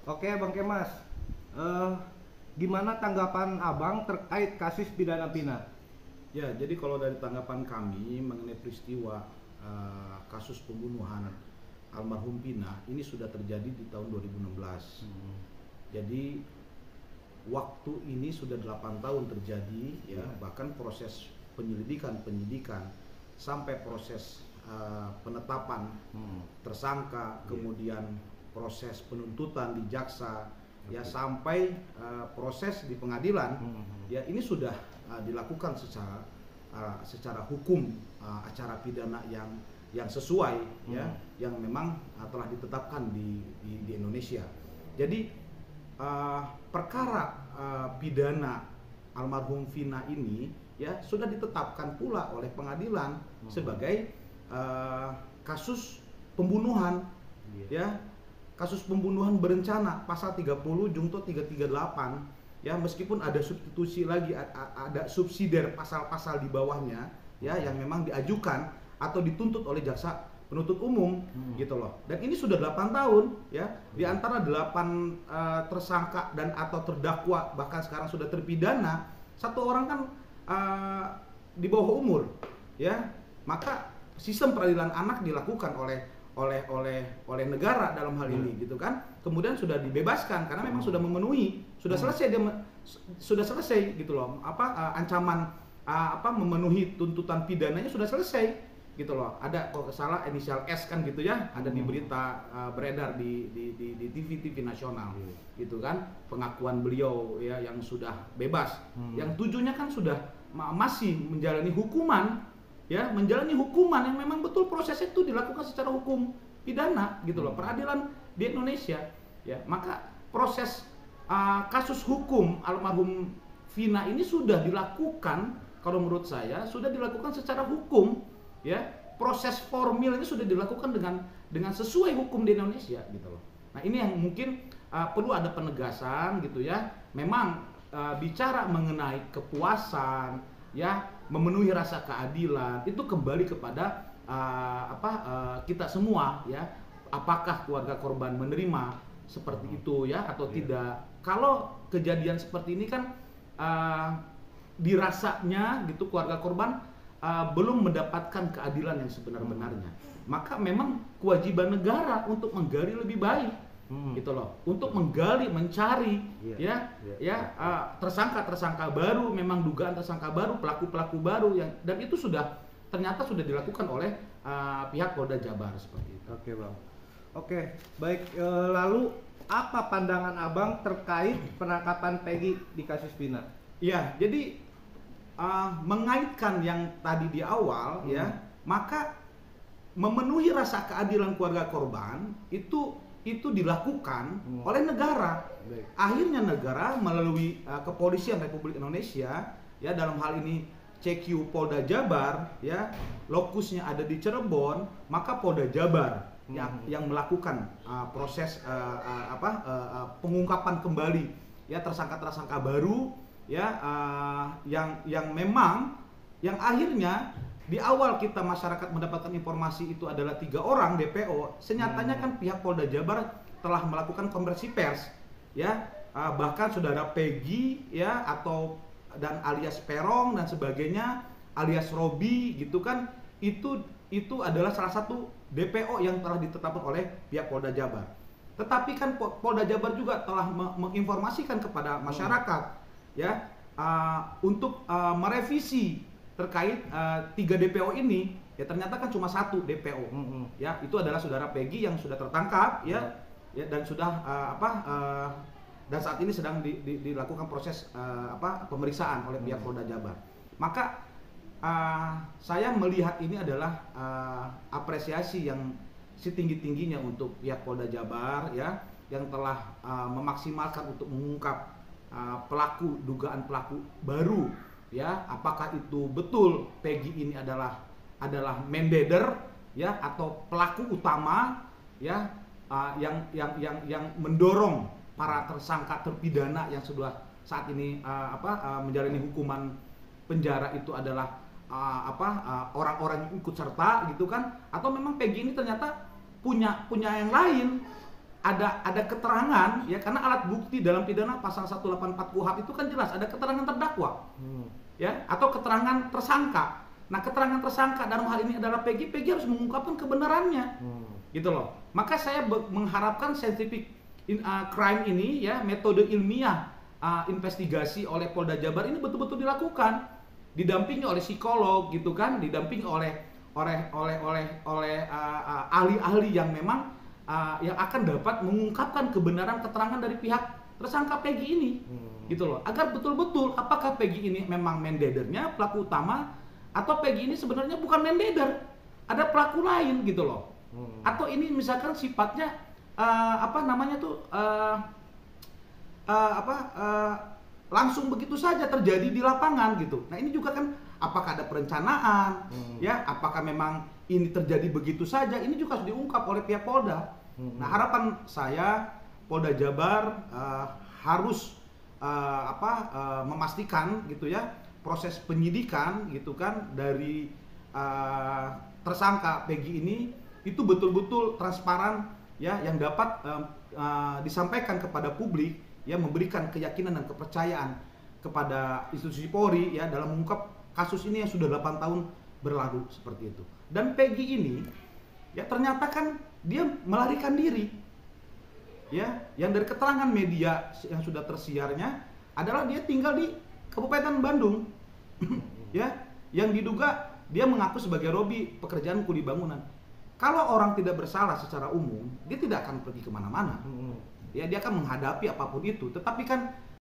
Oke, Bang Kemas. Eh, Gimana tanggapan Abang terkait kasus pidana Pina? Ya, jadi kalau dari tanggapan kami mengenai peristiwa kasus pembunuhan almarhum Pina ini sudah terjadi di tahun 2016. Jadi waktu ini sudah 8 tahun terjadi ya, bahkan proses penyidikan sampai proses penetapan tersangka, kemudian proses penuntutan di jaksa ya sampai proses di pengadilan ya ini sudah dilakukan secara hukum acara pidana yang sesuai ya yang memang telah ditetapkan di Indonesia. Jadi perkara pidana almarhum Vina ini ya sudah ditetapkan pula oleh pengadilan sebagai kasus pembunuhan ya, kasus pembunuhan berencana pasal 30 Junto 338 ya, meskipun ada substitusi lagi, ada subsidiar pasal-pasal di bawahnya ya yang memang diajukan atau dituntut oleh jaksa penuntut umum gitu loh. Dan ini sudah 8 tahun ya, di antara 8 tersangka dan atau terdakwa bahkan sekarang sudah terpidana, satu orang kan di bawah umur ya. Maka sistem peradilan anak dilakukan oleh negara dalam hal ini gitu kan. Kemudian sudah dibebaskan karena memang sudah memenuhi, sudah selesai sudah selesai gitu loh. Ancaman memenuhi tuntutan pidananya sudah selesai gitu loh. Ada kalau salah inisial S kan gitu ya, ada di berita beredar di TV nasional gitu kan, pengakuan beliau ya yang sudah bebas. Yang tujuhnya kan sudah masih menjalani hukuman ya, menjalani hukuman yang memang betul prosesnya itu dilakukan secara hukum pidana gitu loh, peradilan di Indonesia ya. Maka proses kasus hukum almarhum Vina ini sudah dilakukan, kalau menurut saya sudah dilakukan secara hukum ya, proses formil ini sudah dilakukan dengan sesuai hukum di Indonesia gitu loh. Nah ini yang mungkin perlu ada penegasan gitu ya. Memang bicara mengenai kepuasan ya, memenuhi rasa keadilan itu kembali kepada kita semua ya, apakah keluarga korban menerima seperti itu ya atau tidak. Kalau kejadian seperti ini kan dirasanya gitu keluarga korban belum mendapatkan keadilan yang sebenar-benarnya, maka memang kewajiban negara untuk menggali lebih baik gitu loh, untuk menggali, mencari tersangka baru, memang dugaan tersangka baru, pelaku baru yang, dan itu ternyata sudah dilakukan oleh pihak Polda Jabar seperti itu. Oke Bang. Oke, baik. Lalu apa pandangan Abang terkait penangkapan Peggy di kasus Pina? Ya, jadi mengaitkan yang tadi di awal ya, maka memenuhi rasa keadilan keluarga korban itu dilakukan oleh negara. Akhirnya negara melalui Kepolisian Republik Indonesia ya, dalam hal ini CQ Polda Jabar ya, lokusnya ada di Cirebon, maka Polda Jabar yang melakukan proses pengungkapan kembali ya tersangka baru ya, yang memang yang akhirnya di awal kita masyarakat mendapatkan informasi itu adalah 3 orang DPO. Senyatanya kan pihak Polda Jabar telah melakukan konversi pers ya, bahkan saudara Peggy ya dan alias Perong dan sebagainya, alias Robi gitu kan, itu adalah salah satu DPO yang telah ditetapkan oleh pihak Polda Jabar. Tetapi kan Polda Jabar juga telah menginformasikan kepada masyarakat ya untuk merevisi terkait 3 DPO ini ya, ternyata kan cuma 1 DPO ya, itu adalah saudara Peggy yang sudah tertangkap ya dan sudah dan saat ini sedang dilakukan proses pemeriksaan oleh pihak Polda Jabar. Maka saya melihat ini adalah apresiasi yang setinggi-tingginya untuk pihak Polda Jabar ya, yang telah memaksimalkan untuk mengungkap dugaan pelaku baru ya, apakah itu betul Peggy ini adalah membeder ya atau pelaku utama ya, yang mendorong para tersangka terpidana yang sudah saat ini menjalani hukuman penjara itu adalah orang-orang yang ikut serta gitu kan, atau memang Peggy ini ternyata punya yang lain, ada keterangan ya, karena alat bukti dalam pidana pasal 184 KUHP itu kan jelas ada keterangan terdakwa ya, atau keterangan tersangka. Nah, keterangan tersangka dalam hal ini adalah Peggy harus mengungkapkan kebenarannya gitu loh. Maka saya mengharapkan scientific crime ini ya, metode ilmiah investigasi oleh Polda Jabar ini betul-betul dilakukan, didampingi oleh psikolog gitu kan, didampingi oleh ahli-ahli yang memang yang akan dapat mengungkapkan kebenaran keterangan dari pihak tersangka Peggy ini gitu loh, agar betul-betul apakah Peggy ini memang mandedernya, pelaku utama, atau Peggy ini sebenarnya bukan mandeder, ada pelaku lain gitu loh. Atau ini misalkan sifatnya langsung begitu saja terjadi di lapangan gitu. Nah, ini juga kan apakah ada perencanaan ya, apakah memang ini terjadi begitu saja, ini juga harus diungkap oleh pihak Polda. Nah, harapan saya Polda Jabar harus memastikan gitu ya, proses penyidikan gitu kan dari tersangka Peggy ini itu betul-betul transparan ya, yang dapat disampaikan kepada publik ya, memberikan keyakinan dan kepercayaan kepada institusi Polri ya dalam mengungkap kasus ini yang sudah 8 tahun berlalu seperti itu. Dan Peggy ini ya ternyata kan dia melarikan diri ya, yang dari keterangan media yang sudah tersiarnya adalah dia tinggal di Kabupaten Bandung ya, yang diduga dia mengaku sebagai Robi pekerjaan kuli bangunan. Kalau orang tidak bersalah secara umum, dia tidak akan pergi kemana-mana. Ya, dia akan menghadapi apapun itu. Tetapi kan